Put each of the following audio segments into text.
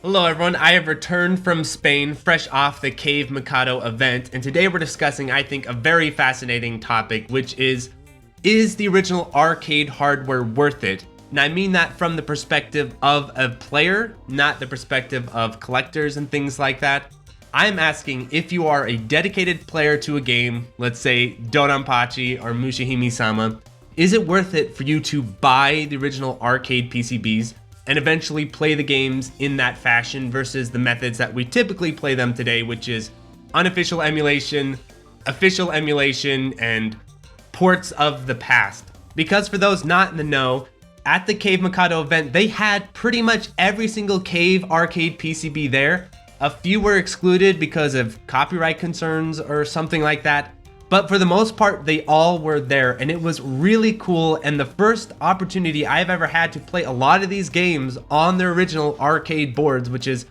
Hello everyone, I have returned from Spain fresh off the CAVE Mikado event, and today we're discussing, I think, a very fascinating topic, which is the original arcade hardware worth it? And I mean that from the perspective of a player, not the perspective of collectors and things like that. I'm asking if you are a dedicated player to a game, let's say Danmaku or Mushihime-sama, is it worth it for you to buy the original arcade PCBs and eventually play the games in that fashion versus the methods that we typically play them today, which is unofficial emulation, official emulation, and ports of the past? Because for those not in the know, at the CAVE Mikado event, they had pretty much every single CAVE arcade PCB there. A few were excluded because of copyright concerns or something like that. But for the most part, they all were there, and it was really cool, and the first opportunity I've ever had to play a lot of these games on their original arcade boards, which is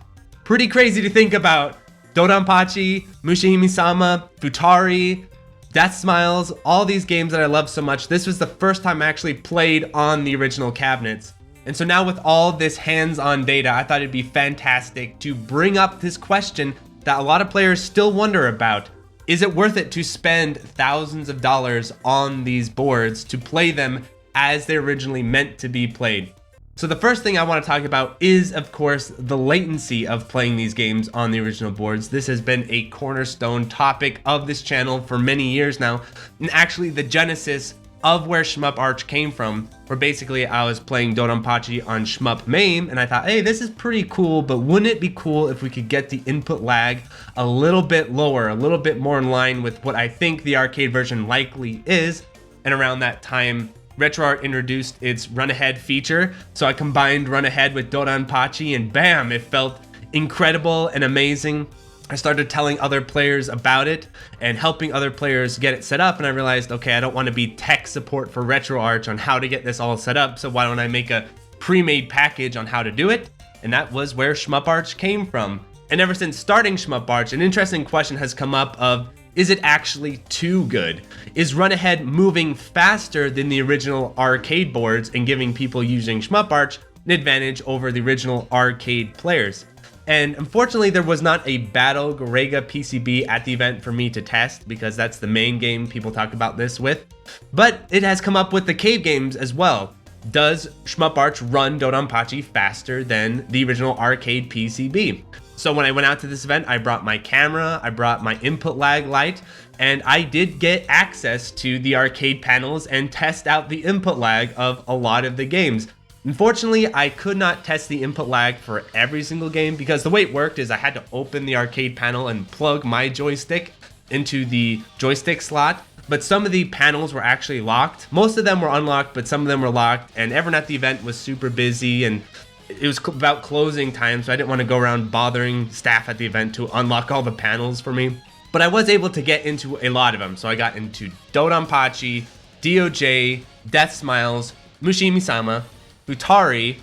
pretty crazy to think about. Danmaku, Mushihime-sama, Futari, Death Smiles, all these games that I love so much. This was the first time I actually played on the original cabinets. And so now with all this hands-on data, I thought it'd be fantastic to bring up this question that a lot of players still wonder about. Is it worth it to spend thousands of dollars on these boards to play them as they're originally meant to be played? So the first thing I want to talk about is, of course, the latency of playing these games on the original boards. This has been a cornerstone topic of this channel for many years now, and actually the genesis of where Retroarch came from, where basically I was playing Danmaku on shmup MAME, and I thought, hey, this is pretty cool, but wouldn't it be cool if we could get the input lag a little bit lower, a little bit more in line with what I think the arcade version likely is? And around that time, Retroarch introduced its run ahead feature, so I combined run ahead with Danmaku, and bam, it felt incredible and amazing. I started telling other players about it and helping other players get it set up, and I realized, okay, I don't want to be tech support for Retroarch on how to get this all set up, so why don't I make a pre-made package on how to do it? And that was where Retroarch came from. And ever since starting Retroarch, an interesting question has come up of, is it actually too good? Is Run Ahead moving faster than the original arcade boards and giving people using Retroarch an advantage over the original arcade players? And unfortunately, there was not a Battle Garega PCB at the event for me to test, because that's the main game people talk about this with. But it has come up with the CAVE games as well. Does Retroarch run Danmaku faster than the original arcade PCB? So when I went out to this event, I brought my camera, I brought my input lag light, and I did get access to the arcade panels and test out the input lag of a lot of the games. Unfortunately, I could not test the input lag for every single game, because the way it worked is I had to open the arcade panel and plug my joystick into the joystick slot. But some of the panels were actually locked. Most of them were unlocked, but some of them were locked. And everyone at the event was super busy, and it was about closing time, so I didn't want to go around bothering staff at the event to unlock all the panels for me. But I was able to get into a lot of them. So I got into Danmaku, DOJ, Death Smiles, Mushihime-sama, Futari,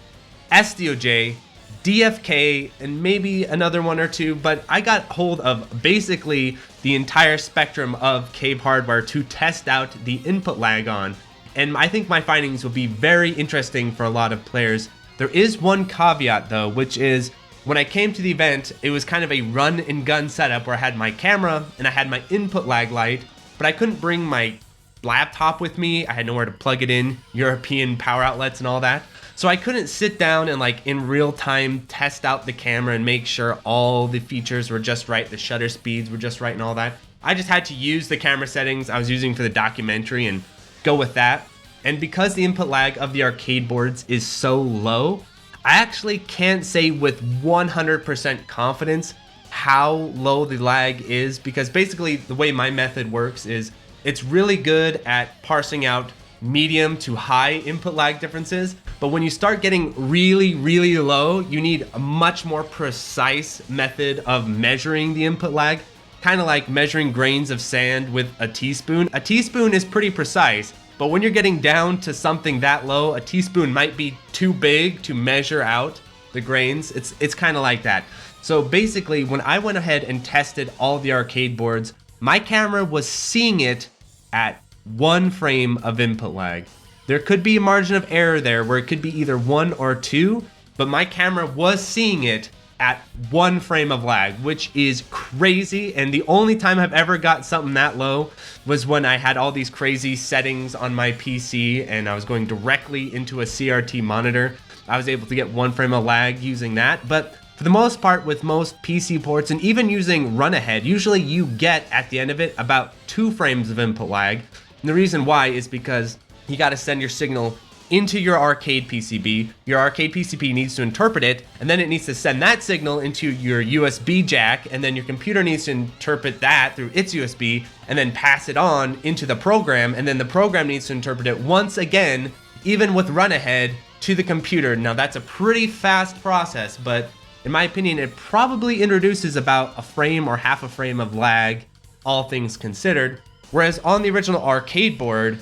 SDOJ, DFK, and maybe another one or two, but I got hold of basically the entire spectrum of CAVE hardware to test out the input lag on. And I think my findings will be very interesting for a lot of players. There is one caveat though, which is when I came to the event, it was kind of a run and gun setup where I had my camera and I had my input lag light, but I couldn't bring my laptop with me. I had nowhere to plug it in, European power outlets and all that. So I couldn't sit down and like in real time test out the camera and make sure all the features were just right, the shutter speeds were just right and all that. I just had to use the camera settings I was using for the documentary and go with that. And because the input lag of the arcade boards is so low, I actually can't say with 100% confidence how low the lag is, because basically the way my method works is it's really good at parsing out medium to high input lag differences, but when you start getting really, really low, you need a much more precise method of measuring the input lag, kind of like measuring grains of sand with a teaspoon. A teaspoon is pretty precise, but when you're getting down to something that low, a teaspoon might be too big to measure out the grains. It's kind of like that. So basically, when I went ahead and tested all the arcade boards, my camera was seeing it at 1 frame of input lag. There could be a margin of error there where it could be either 1 or 2, but my camera was seeing it at 1 frame of lag, which is crazy. And the only time I've ever got something that low was when I had all these crazy settings on my PC and I was going directly into a CRT monitor. I was able to get 1 frame of lag using that. But for the most part, with most PC ports and even using run ahead, usually you get at the end of it about 2 frames of input lag. And the reason why is because you got to send your signal into your arcade PCB. Your arcade PCB needs to interpret it, and then it needs to send that signal into your USB jack, and then your computer needs to interpret that through its USB, and then pass it on into the program, and then the program needs to interpret it once again, even with run ahead, to the computer. Now that's a pretty fast process, but in my opinion, it probably introduces about a frame or half a frame of lag, all things considered. Whereas on the original arcade board,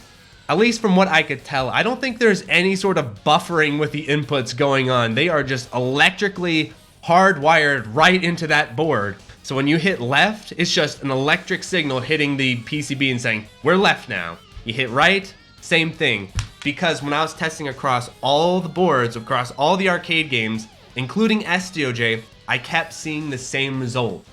at least from what I could tell, I don't think there's any sort of buffering with the inputs going on. They are just electrically hardwired right into that board. So when you hit left, it's just an electric signal hitting the PCB and saying, we're left now. You hit right, same thing. Because when I was testing across all the boards, across all the arcade games, including SDOJ, I kept seeing the same result.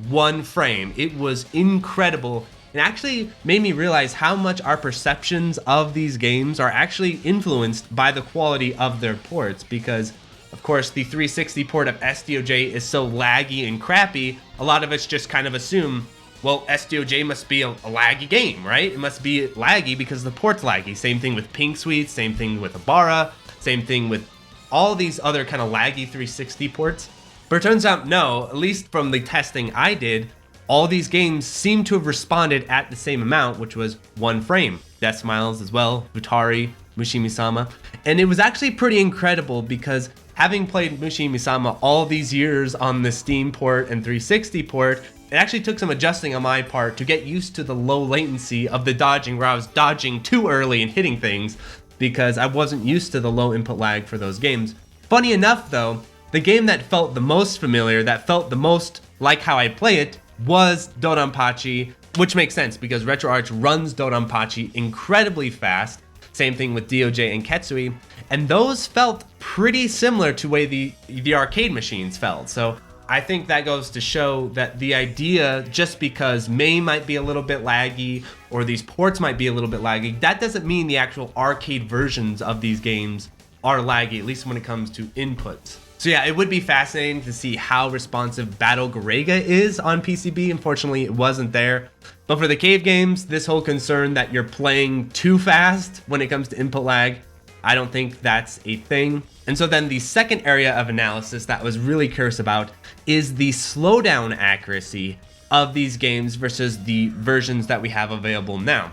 1 frame. It was incredible. It actually made me realize how much our perceptions of these games are actually influenced by the quality of their ports, because of course the 360 port of SDOJ is so laggy and crappy, a lot of us just kind of assume, well, SDOJ must be a laggy game, right? It must be laggy because the port's laggy. Same thing with Pink Suite, same thing with Ibarra, same thing with all these other kind of laggy 360 ports. But it turns out no, at least from the testing I did, all these games seem to have responded at the same amount, which was 1 frame. Death Smiles as well, Futari, Mushimi-sama. And it was actually pretty incredible because having played Mushimi-sama all these years on the Steam port and 360 port, it actually took some adjusting on my part to get used to the low latency of the dodging, where I was dodging too early and hitting things because I wasn't used to the low input lag for those games. Funny enough though, the game that felt the most familiar, that felt the most like how I play it, was Dodonpachi, which makes sense because Retroarch runs Dodonpachi incredibly fast. Same thing with DOJ and Ketsui, and those felt pretty similar to the way the arcade machines felt. So I think that goes to show that the idea, just because MAME might be a little bit laggy or these ports might be a little bit laggy, that doesn't mean the actual arcade versions of these games are laggy, at least when it comes to inputs. So yeah, it would be fascinating to see how responsive Battle Garega is on PCB. Unfortunately, it wasn't there. But for the CAVE games, this whole concern that you're playing too fast when it comes to input lag, I don't think that's a thing. And so then the second area of analysis that I was really curious about is the slowdown accuracy of these games versus the versions that we have available now.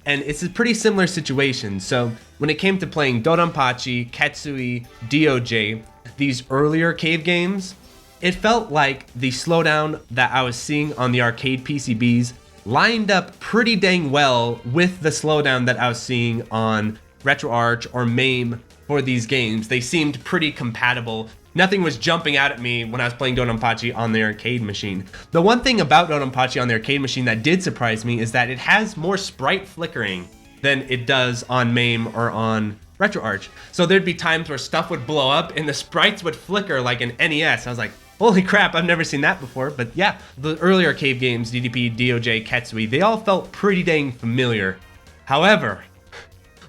And it's a pretty similar situation. So when it came to playing Dodonpachi, Ketsui, DOJ, these earlier CAVE games, it felt like the slowdown that I was seeing on the arcade PCBs lined up pretty dang well with the slowdown that I was seeing on Retroarch or MAME for these games. They seemed pretty compatible. Nothing was jumping out at me when I was playing Dodonpachi on the arcade machine. The one thing about Dodonpachi on the arcade machine that did surprise me is that it has more sprite flickering than it does on MAME or on Retroarch. So there'd be times where stuff would blow up and the sprites would flicker like an NES. I was like, holy crap, I've never seen that before. But yeah, the earlier CAVE games, DDP, DOJ, Ketsui, they all felt pretty dang familiar. However,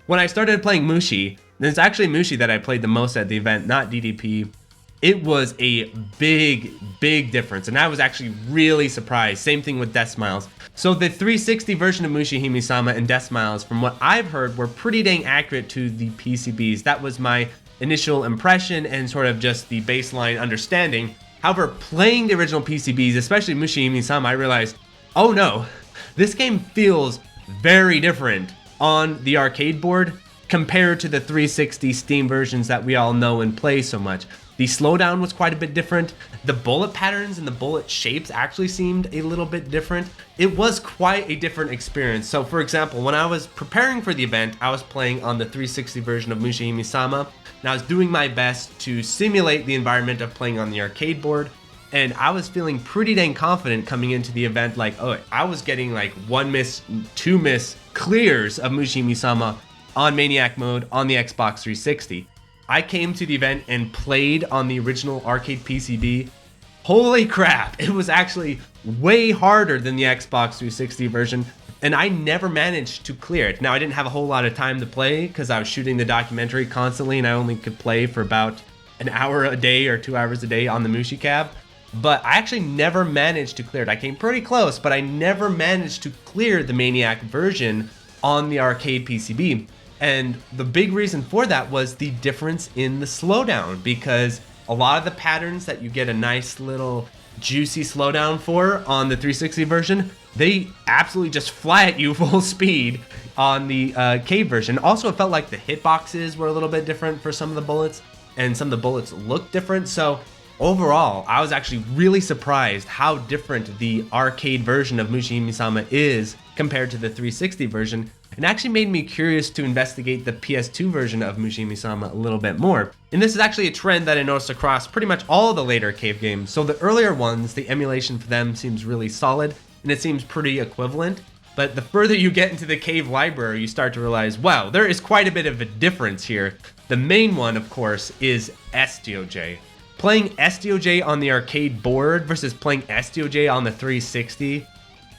when I started playing Mushi, and it's actually Mushi that I played the most at the event, not DDP, it was a big difference, and I was actually really surprised. Same thing with Death Smiles. So the 360 version of Mushihime-sama and Death Smiles, from what I've heard, were pretty dang accurate to the PCBs. That was my initial impression and sort of just the baseline understanding. However, playing the original PCBs, especially Mushihime-sama, I realized, oh no, this game feels very different on the arcade board compared to the 360 Steam versions that we all know and play so much. The slowdown was quite a bit different. The bullet patterns and the bullet shapes actually seemed a little bit different. It was quite a different experience. So for example, when I was preparing for the event, I was playing on the 360 version of Mushihime-sama, and I was doing my best to simulate the environment of playing on the arcade board. And I was feeling pretty dang confident coming into the event, like, oh, I was getting like 1 miss, 2 miss clears of Mushihime-sama on Maniac mode on the Xbox 360. I came to the event and played on the original arcade PCB. Holy crap, it was actually way harder than the Xbox 360 version, and I never managed to clear it. Now, I didn't have a whole lot of time to play because I was shooting the documentary constantly, and I only could play for about an hour a day or 2 hours a day on the Mushi Cab. But I actually never managed to clear it. I came pretty close, but I never managed to clear the Maniac version on the arcade PCB. And the big reason for that was the difference in the slowdown, because a lot of the patterns that you get a nice little juicy slowdown for on the 360 version, they absolutely just fly at you full speed on the CAVE version. Also, it felt like the hitboxes were a little bit different for some of the bullets, and some of the bullets looked different. So overall, I was actually really surprised how different the arcade version of Mushi-Hime-sama is compared to the 360 version. It actually made me curious to investigate the PS2 version of Mushi-Hime-sama a little bit more. And this is actually a trend that I noticed across pretty much all the later CAVE games. So the earlier ones, the emulation for them seems really solid, and it seems pretty equivalent. But the further you get into the CAVE library, you start to realize, wow, there is quite a bit of a difference here. The main one, of course, is SDOJ. Playing SDOJ on the arcade board versus playing SDOJ on the 360,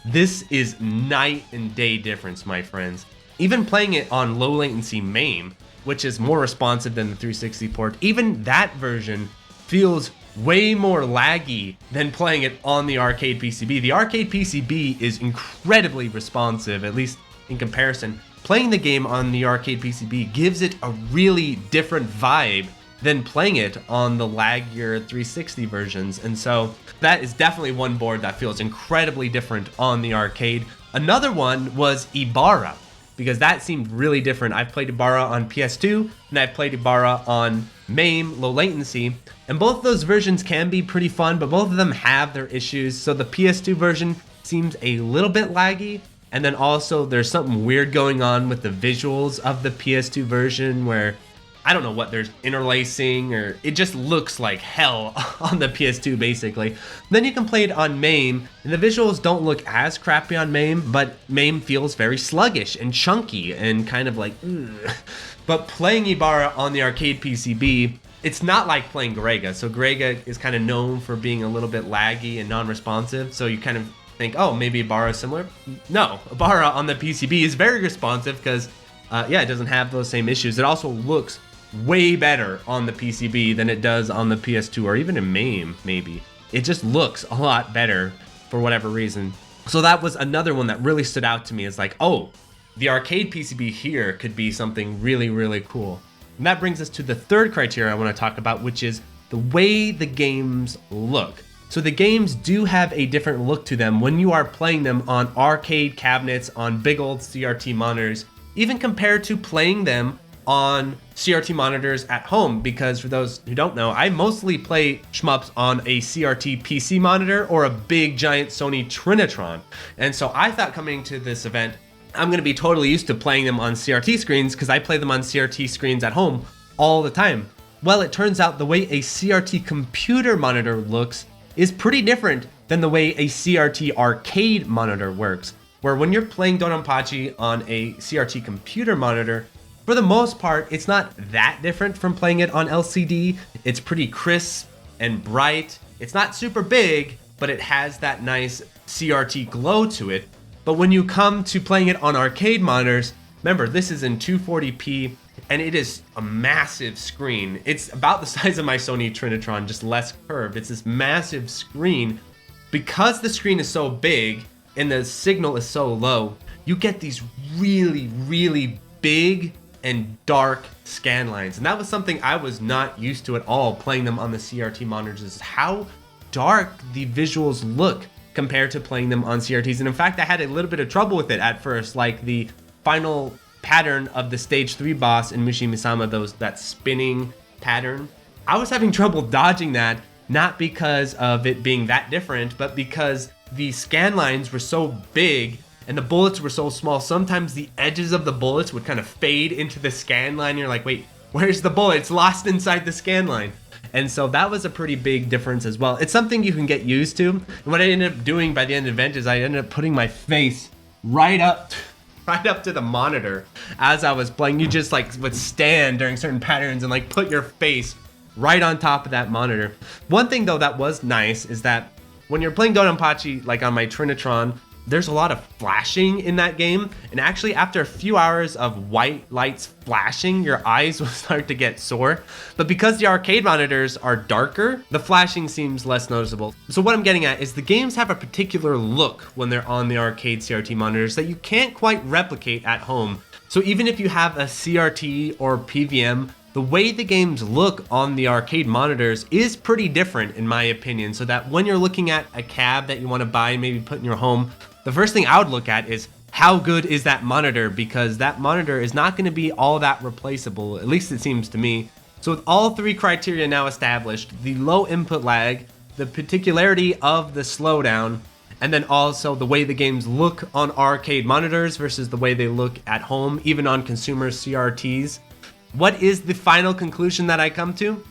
this is night and day difference, my friends. Even playing it on low latency MAME, which is more responsive than the 360 port, even that version feels way more laggy than playing it on the arcade PCB. The arcade PCB is incredibly responsive, at least in comparison. Playing the game on the arcade PCB gives it a really different vibe than playing it on the laggier 360 versions. And so that is definitely one board that feels incredibly different on the arcade. Another one was Ibarra, because that seemed really different. I've played Ibarra on PS2, and I've played Ibarra on MAME, low latency, and both of those versions can be pretty fun, but both of them have their issues. So the PS2 version seems a little bit laggy, and then also there's something weird going on with the visuals of the PS2 version where I don't know what there's interlacing, or it just looks like hell on the PS2 basically. Then you can play it on MAME, and the visuals don't look as crappy on MAME, but MAME feels very sluggish and chunky and kind of like, ugh. But playing Ibarra on the arcade PCB, it's not like playing Garega. So Garega is kind of known for being a little bit laggy and non-responsive, so you kind of think, oh, maybe Ibarra is similar. No, Ibarra on the PCB is very responsive because, yeah, it doesn't have those same issues. It also looks way better on the PCB than it does on the PS2 or even in MAME, maybe. It just looks a lot better for whatever reason. So that was another one that really stood out to me. It's like, oh, the arcade PCB here could be something really, really cool. And that brings us to the third criteria I want to talk about, which is the way the games look. So the games do have a different look to them when you are playing them on arcade cabinets, on big old CRT monitors, even compared to playing them on CRT monitors at home, because for those who don't know, I mostly play shmups on a CRT PC monitor or a big giant Sony Trinitron. And so I thought coming to this event, I'm gonna be totally used to playing them on CRT screens because I play them on CRT screens at home all the time. Well, it turns out the way a CRT computer monitor looks is pretty different than the way a CRT arcade monitor works, where when you're playing Donanpachi on a CRT computer monitor, for the most part, it's not that different from playing it on LCD. It's pretty crisp and bright. It's not super big, but it has that nice CRT glow to it. But when you come to playing it on arcade monitors, remember, this is in 240p, and it is a massive screen. It's about the size of my Sony Trinitron, just less curved. It's this massive screen. Because the screen is so big and the signal is so low, you get these really, really big and dark scan lines. And that was something I was not used to at all playing them on the CRT monitors, is how dark the visuals look compared to playing them on CRTs. And in fact, I had a little bit of trouble with it at first, like the final pattern of the stage 3 boss in Mushi-Hime-sama, that spinning pattern. I was having trouble dodging that, not because of it being that different, but because the scan lines were so big and the bullets were so small. Sometimes the edges of the bullets would kind of fade into the scan line. You're like, wait, where's the bullet? It's lost inside the scan line. And so that was a pretty big difference as well. It's something you can get used to. And what I ended up doing by the end of the event is I ended up putting my face right up right up to the monitor as I was playing. You just like would stand during certain patterns and like put your face right on top of that monitor. One thing though that was nice is that when you're playing Donpachi, like on my Trinitron, there's a lot of flashing in that game, and actually after a few hours of white lights flashing, your eyes will start to get sore. But because the arcade monitors are darker, the flashing seems less noticeable. So what I'm getting at is the games have a particular look when they're on the arcade CRT monitors that you can't quite replicate at home. So even if you have a CRT or PVM, the way the games look on the arcade monitors is pretty different in my opinion, so that when you're looking at a cab that you want to buy and maybe put in your home, the first thing I would look at is how good is that monitor, because that monitor is not going to be all that replaceable, at least it seems to me. So with all three criteria now established, the low input lag, the particularity of the slowdown, and then also the way the games look on arcade monitors versus the way they look at home, even on consumer CRTs, what is the final conclusion that I come to?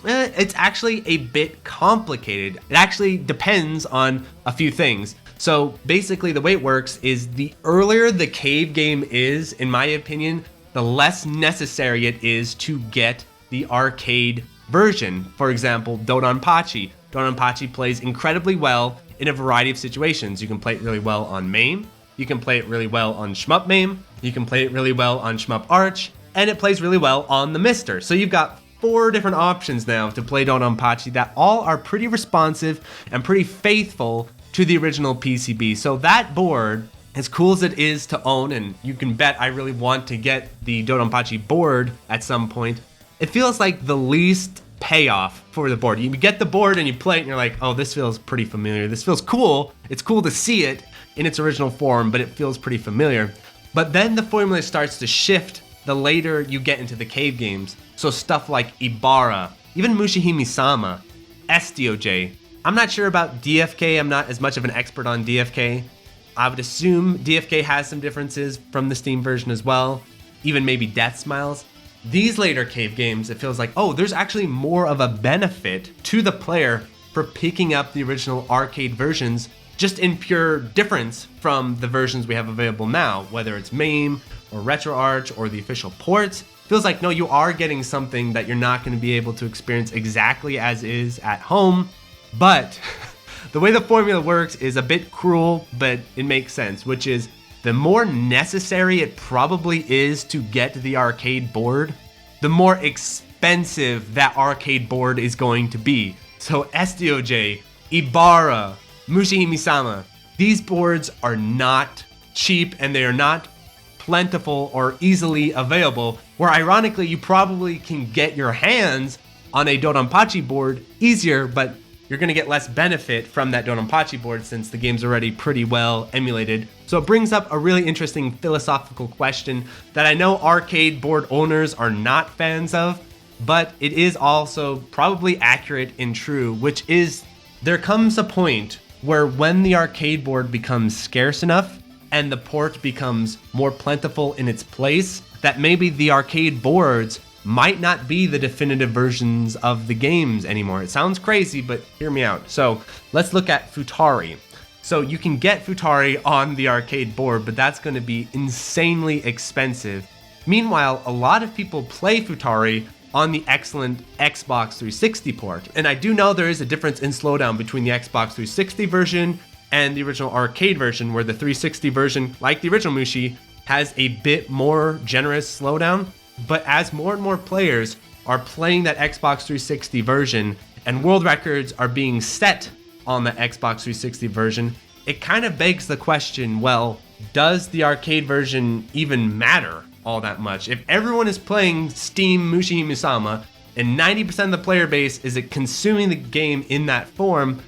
It's actually a bit complicated. It actually depends on a few things. So basically the way it works is the earlier the CAVE game is, in my opinion, the less necessary it is to get the arcade version. For example, Donpachi. Donpachi plays incredibly well in a variety of situations. You can play it really well on MAME, you can play it really well on shmup MAME, you can play it really well on shmup Arch, and it plays really well on the Mister. So you've got 4 different options now to play Donpachi that all are pretty responsive and pretty faithful to the original PCB. So that board, as cool as it is to own, and you can bet I really want to get the Donpachi board at some point, it feels like the least payoff for the board. You get the board and you play it and you're like, oh, this feels pretty familiar. This feels cool. It's cool to see it in its original form, but it feels pretty familiar. But then the formula starts to shift the later you get into the CAVE games. So stuff like Ibarra, even Mushihime-sama, SDOJ. I'm not sure about DFK, I'm not as much of an expert on DFK. I would assume DFK has some differences from the Steam version as well, even maybe Death Smiles. These later CAVE games, it feels like, oh, there's actually more of a benefit to the player for picking up the original arcade versions, just in pure difference from the versions we have available now, whether it's MAME or Retroarch or the official ports. Feels like, no, you are getting something that you're not going to be able to experience exactly as is at home. But the way the formula works is a bit cruel, but it makes sense, which is the more necessary it probably is to get the arcade board, the more expensive that arcade board is going to be. So SDOJ, Ibarra, Mushihime-sama, these boards are not cheap and they are not plentiful or easily available, where ironically you probably can get your hands on a Donpachi board easier, but you're going to get less benefit from that Donpachi board since the game's already pretty well emulated. So it brings up a really interesting philosophical question that I know arcade board owners are not fans of, but it is also probably accurate and true, which is there comes a point where when the arcade board becomes scarce enough and the port becomes more plentiful in its place, that maybe the arcade boards might not be the definitive versions of the games anymore. It sounds crazy, but hear me out. So let's look at Futari. So you can get Futari on the arcade board, but that's going to be insanely expensive. Meanwhile, a lot of people play Futari on the excellent Xbox 360 port. And I do know there is a difference in slowdown between the Xbox 360 version and the original arcade version, where the 360 version, like the original Mushi, has a bit more generous slowdown. But as more and more players are playing that Xbox 360 version and world records are being set on the Xbox 360 version, it kind of begs the question, well, does the arcade version even matter all that much? If everyone is playing Steam Mushihime-sama and 90% of the player base is consuming the game in that form,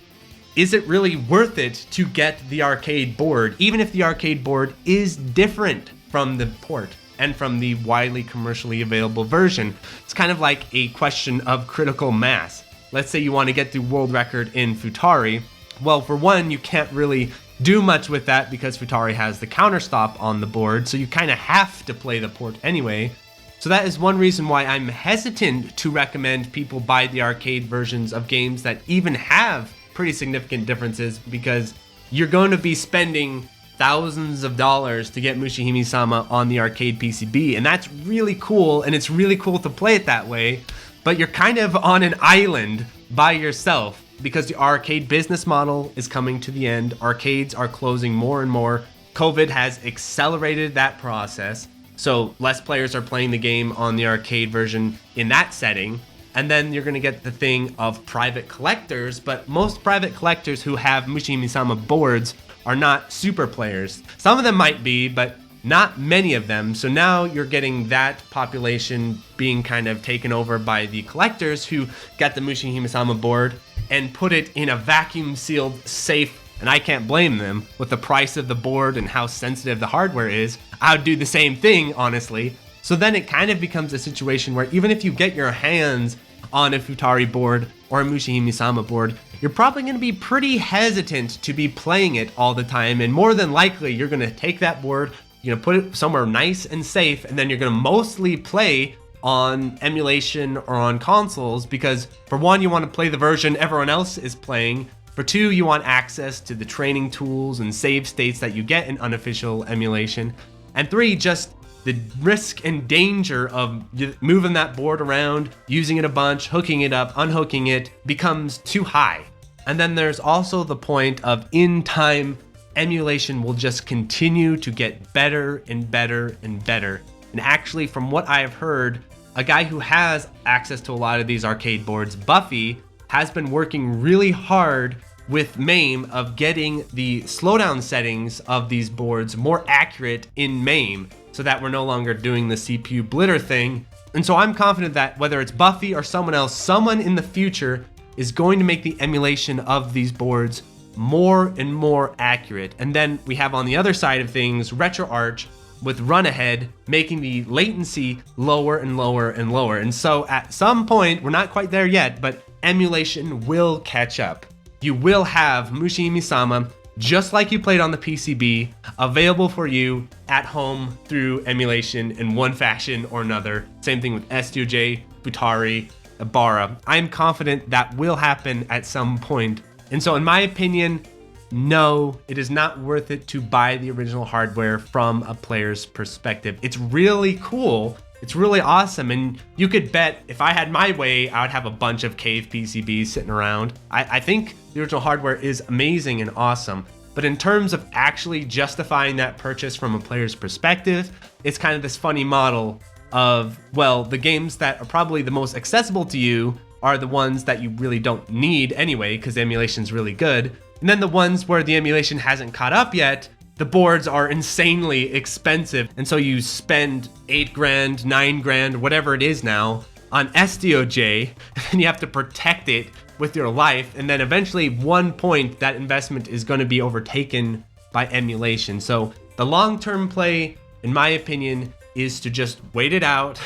is it really worth it to get the arcade board, even if the arcade board is different from the port and from the widely commercially available version? It's kind of like a question of critical mass. Let's say you want to get the world record in Futari. Well, for one, you can't really do much with that because Futari has the counter stop on the board, so you kind of have to play the port anyway. So that is one reason why I'm hesitant to recommend people buy the arcade versions of games that even have pretty significant differences, because you're going to be spending thousands of dollars to get Mushihime-sama on the arcade PCB, and that's really cool, and it's really cool to play it that way, but you're kind of on an island by yourself because the arcade business model is coming to the end. Arcades are closing more and more. COVID has accelerated that process, so less players are playing the game on the arcade version in that setting. And then you're going to get the thing of private collectors, but most private collectors who have Mushihime-sama boards are not super players. Some of them might be, but not many of them. So now you're getting that population being kind of taken over by the collectors who got the Mushihime-sama board and put it in a vacuum sealed safe. And I can't blame them with the price of the board and how sensitive the hardware is. I would do the same thing, honestly. So then it kind of becomes a situation where even if you get your hands on a Futari board or a Mushihime-sama board, you're probably going to be pretty hesitant to be playing it all the time. And more than likely, you're going to take that board, you're going to put it somewhere nice and safe, and then you're going to mostly play on emulation or on consoles because, for one, you want to play the version everyone else is playing. For two, you want access to the training tools and save states that you get in unofficial emulation. And three, just the risk and danger of moving that board around, using it a bunch, hooking it up, unhooking it becomes too high. And then there's also the point of in time, emulation will just continue to get better and better and better. And actually, from what I have heard, a guy who has access to a lot of these arcade boards, Buffy, has been working really hard with MAME of getting the slowdown settings of these boards more accurate in MAME so that we're no longer doing the CPU blitter thing. And so I'm confident that whether it's Buffy or someone else, someone in the future is going to make the emulation of these boards more and more accurate. And then we have on the other side of things, Retroarch with Run Ahead making the latency lower and lower and lower. And so at some point, we're not quite there yet, but emulation will catch up. You will have Mushihime-sama, just like you played on the PCB, available for you at home through emulation in one fashion or another. Same thing with SDOJ, Futari, Ibarra. I'm confident that will happen at some point. And so in my opinion, no, it is not worth it to buy the original hardware from a player's perspective. It's really cool. It's really awesome. And you could bet if I had my way, I would have a bunch of CAVE PCBs sitting around. I think the original hardware is amazing and awesome. But in terms of actually justifying that purchase from a player's perspective, it's kind of this funny model of, well, the games that are probably the most accessible to you are the ones that you really don't need anyway, because the emulation's really good. And then the ones where the emulation hasn't caught up yet, the boards are insanely expensive. And so you spend $8 grand, $9 grand, whatever it is now on SDOJ, and you have to protect it with your life. And then eventually one point that investment is going to be overtaken by emulation. So the long-term play, in my opinion, is to just wait it out,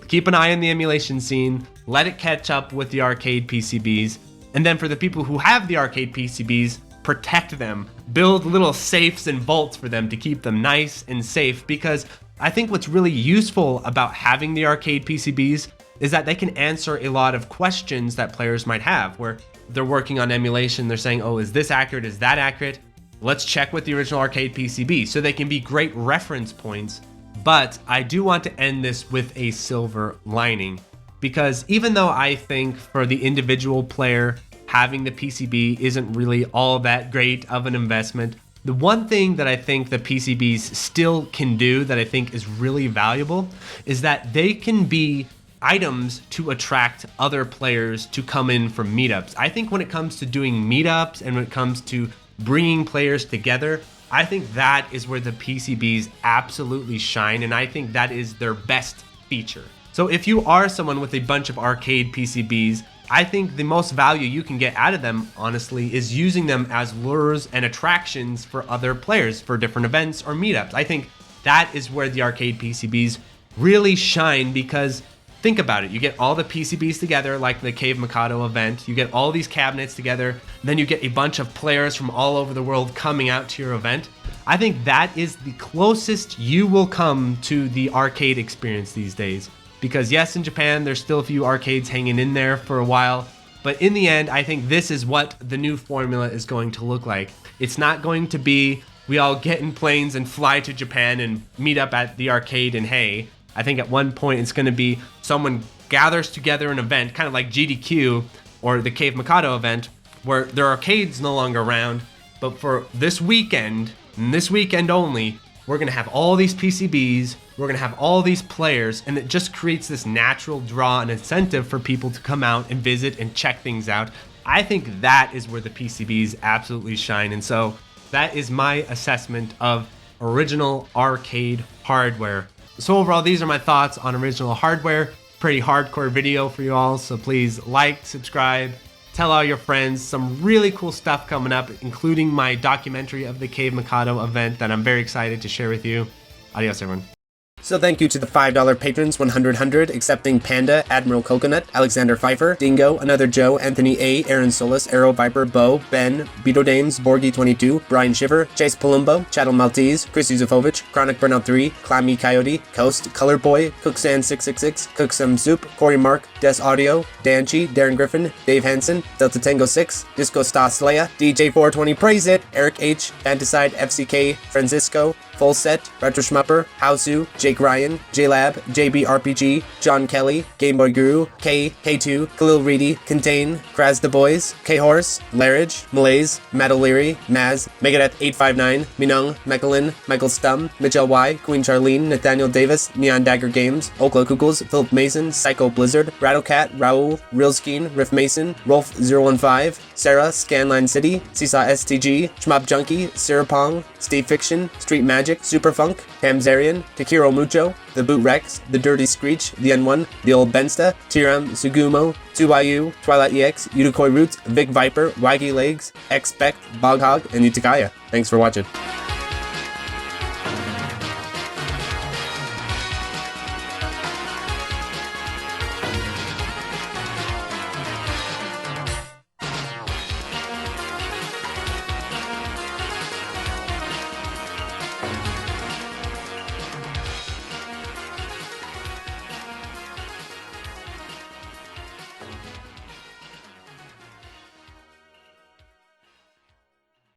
keep an eye on the emulation scene, let it catch up with the arcade PCBs. And then for the people who have the arcade PCBs, protect them, build little safes and vaults for them to keep them nice and safe, because I think what's really useful about having the arcade PCBs is that they can answer a lot of questions that players might have, where they're working on emulation, they're saying, oh, is this accurate, is that accurate? Let's check with the original arcade PCB, so they can be great reference points. But I do want to end this with a silver lining, because even though I think for the individual player, having the PCB isn't really all that great of an investment, the one thing that I think the PCBs still can do that I think is really valuable is that they can be items to attract other players to come in from meetups. I think when it comes to doing meetups and when it comes to bringing players together, I think that is where the PCBs absolutely shine, and I think that is their best feature. So if you are someone with a bunch of arcade PCBs, I think the most value you can get out of them, honestly, is using them as lures and attractions for other players for different events or meetups. I think that is where the arcade PCBs really shine, because think about it. You get all the PCBs together, like the CAVE Mikado event. You get all these cabinets together. Then you get a bunch of players from all over the world coming out to your event. I think that is the closest you will come to the arcade experience these days. Because yes, in Japan, there's still a few arcades hanging in there for a while. But in the end, I think this is what the new formula is going to look like. It's not going to be we all get in planes and fly to Japan and meet up at the arcade in Hay. I think at one point it's going to be someone gathers together an event, kind of like GDQ or the CAVE Mikado event, where their arcade's no longer around, but for this weekend, and this weekend only, we're going to have all these PCBs, we're going to have all these players, and it just creates this natural draw and incentive for people to come out and visit and check things out. I think that is where the PCBs absolutely shine, and so that is my assessment of original arcade hardware. So overall, these are my thoughts on original hardware. Pretty hardcore video for you all, so please like, subscribe, tell all your friends. Some really cool stuff coming up, including my documentary of the CAVE Mikado event that I'm very excited to share with you. Adios, everyone. So thank you to the $5 patrons, 100, accepting Panda, Admiral Coconut, Alexander Pfeiffer, Dingo, Another Joe, Anthony A, Aaron Solis, Arrow Viper, Bo, Ben, Beto Dames, Borgie22, Brian Shiver, Chase Palumbo, Chattel Maltese, Chris Yuzufovich, Chronic Burnout 3, Clammy Coyote, Coast, Color Boy, Cooksan666, Cooksome Soup, Corey Mark, Des Audio, Danchi, Darren Griffin, Dave Hansen, Delta Tango 6, Disco Star Slaya, DJ420 Praise It, Eric H, Fanticide, FCK, Francisco, Full Set, Retro Shmupper, Hausu, Jake Ryan, JLab, JBRPG, John Kelly, Game Boy Guru, K, K2, Khalil Reedy, Contain, Kraz the Boys, K Horse, Larridge, Malaise, Matt O'Leary, Maz, Megadeth 859, Minung, Mechalin, Michael Stum, Mitchell Y, Queen Charlene, Nathaniel Davis, Neon Dagger Games, Okla Kukels, Philip Mason, Psycho Blizzard, Rattlecat, Raul, Realskeen, Riff Mason, Rolf015, Sarah, Scanline City, Seesaw STG, Shmup Junkie, Sirapong, Steve Fiction, Street Magic, Superfunk, Hamzarian, Takiro Mucho, The Boot Rex, The Dirty Screech, The N1, The Old Bensta, Tiram, Sugumo, 2YU, Twilight EX, Udakoi Roots, Vic Viper, Waggy Legs, Expect, Boghog, and Utakaya. Thanks for watching.